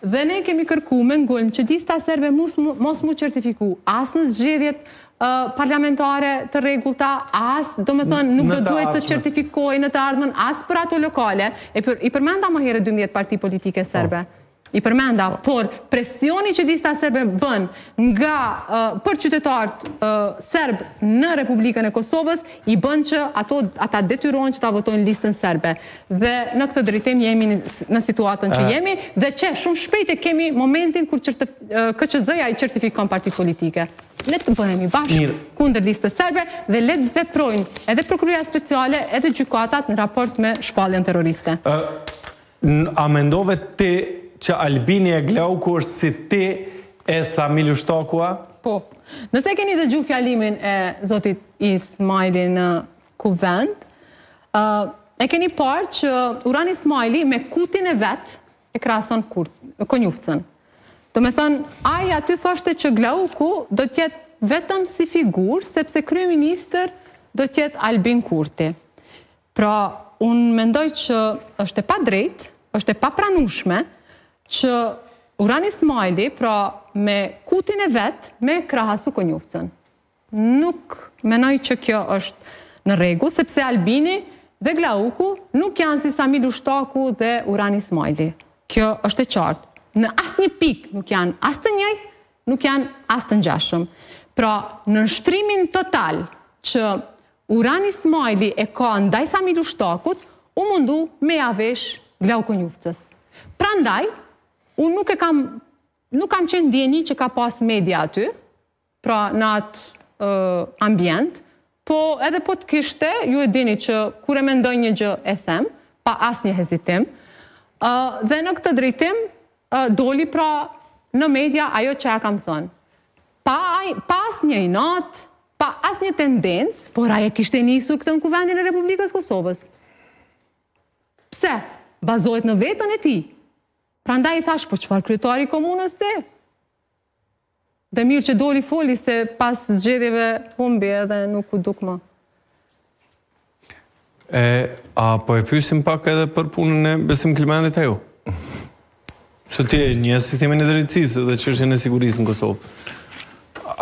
Dhe ne kemi kërku me ngulm që dista serbe mos mu certifiku as në zgjedhjet parlamentare të rregullta, as, do me thënë, nuk do duhet të certifikoj në të ardhmen, as për ato lokale. I përmenda më herë 12 parti politike serbe. I përmenda, por presioni që dista serbe bën nga për qytetarët serb në Republikën e Kosovës, i bën që ata detyrohen që ta votojnë listën serbe. Dhe në këtë drejtim jemi në situatën që jemi, dhe që shumë shpejt e kemi momentin kur KQZ-ja i certifikon partit politike. Le të bëhemi bashkë kundër listës serbe dhe le të veprojnë edhe prokuroria speciale edhe gjykatat në raport me shpalljen terroriste. A mendove ti që Albini e Glauku është si ti e Sami Lushtakua? Po. Nëse keni dëgju fjalimin e zotit Ismaili në kuvend, e keni parë që Uran Ismaili me kutin e vet e krason Konjufcën. Do me thënë, aja ty thoshte që Glauku do tjetë vetëm si figur, sepse kryeministër do tjetë Albin Kurti. Pra, unë mendoj që është e pa drejt, është e pa pranushme, që Uran Ismaili, pra me kutin e vetë, me krahasu Konjufcën. Nuk menoj që kjo është në rregull, sepse Albini dhe Glauku nuk janë si Sami Lushtaku dhe Uran Ismaili. Kjo është e qartë. Në asnjë pikë nuk janë as të njëjtë, nuk janë as të ngjashëm. Pra, në nshtrimin total që Uran Ismaili e ka ndaj Sami Lushtakut, u mundu me javesh Glauku Konjufcës. Prandaj, unë nuk kam qenë ndjeni që ka pas media aty, pra në atë ambient, po edhe po të kishte, ju e dini që kur e mendoj një gjë e them, pa as një hezitim, dhe në këtë drejtim, doli pra në media ajo që ja kam thënë. Pa as një inat, pa as një tendencë, por aje kishte nisur këtë në kuvendin e Republikës Kosovës. Pse? Bazohet në vetën e ti. Pra ndaj i thash, po qëfar kryetari komunës te? Dhe mirë që doli foli se pas zgjedhjeve humbi edhe nuk u duk më. A po e pyesim pak edhe për punën e Besim Klimendit ajo? Që ti e një sistemin e drejtësisë dhe çështjen e sigurisë në Kosovë.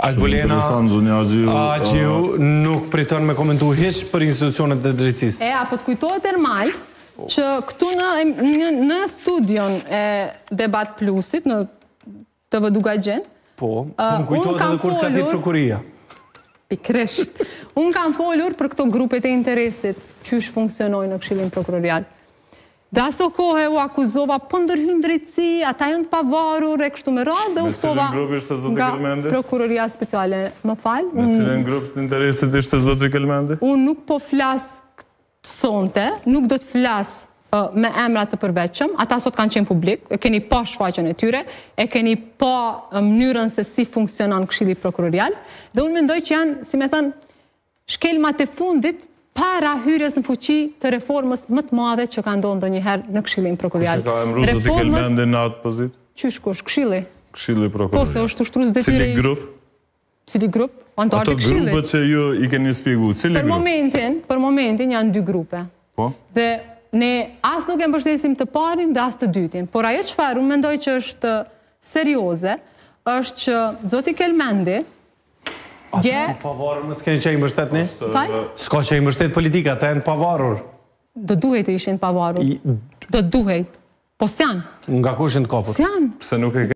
Albolena Agjiu nuk priton me komentu hiç për institucionet e drejtësisë. Apo të kujtohet Ermal, që këtu në studion e Debat Plusit, në TV Dugajgjen, më kujtohet edhe kur t'ka ditë prokuria. Pikrisht. Unë kam folur për këto grupet e interesit, qysh funksionojnë në Këshillin Prokurorial. Dhe aso kohë u akuzova për ndërhyrje drejtësi, ata janë të pavarur, e kështu me radhë, dhe u ftova nga Prokuroria Speciale. Më fal. Me cilën grup të interesit ishte zoti Kelmendi? Unë nuk po flas sonte, nuk do të flas me emra të përveçëm, ata sot kanë qenë publik, e keni pa shfaqjen e tyre, e keni pa mënyrën se si funksionon Këshilli Prokurorial, dhe unë mendoj që janë, si me thënë, shkelmat e fundit para hyrjes në fuqi të reformës më të madhe që ka ndodhur ndonjëherë në Këshillin Prokurorial. Ka emru zoti Kelmendi në atë pozitë? Qysh kush, Këshilli? Këshilli Prokurorial. Po, se është ushtrues detyre. Cili grup? Cili grup? Ato grupet që ju i keni spjegu, cili grup? Për momentin janë 2 grupe. Po? Dhe ne as nuk e mbështesim të parin dhe as të dytin. Por ajo çfarë unë mendoj që është serioze, është që zoti Kelmendi Ata në pavarur, më s'keni që i mbështet një? Fal? S'ka që i mbështet politika, ata janë pavarur. Do duhet të ishin pavarur. Do duhet. Po s'janë. Nga kush janë të kapur? S'janë. Pse nuk e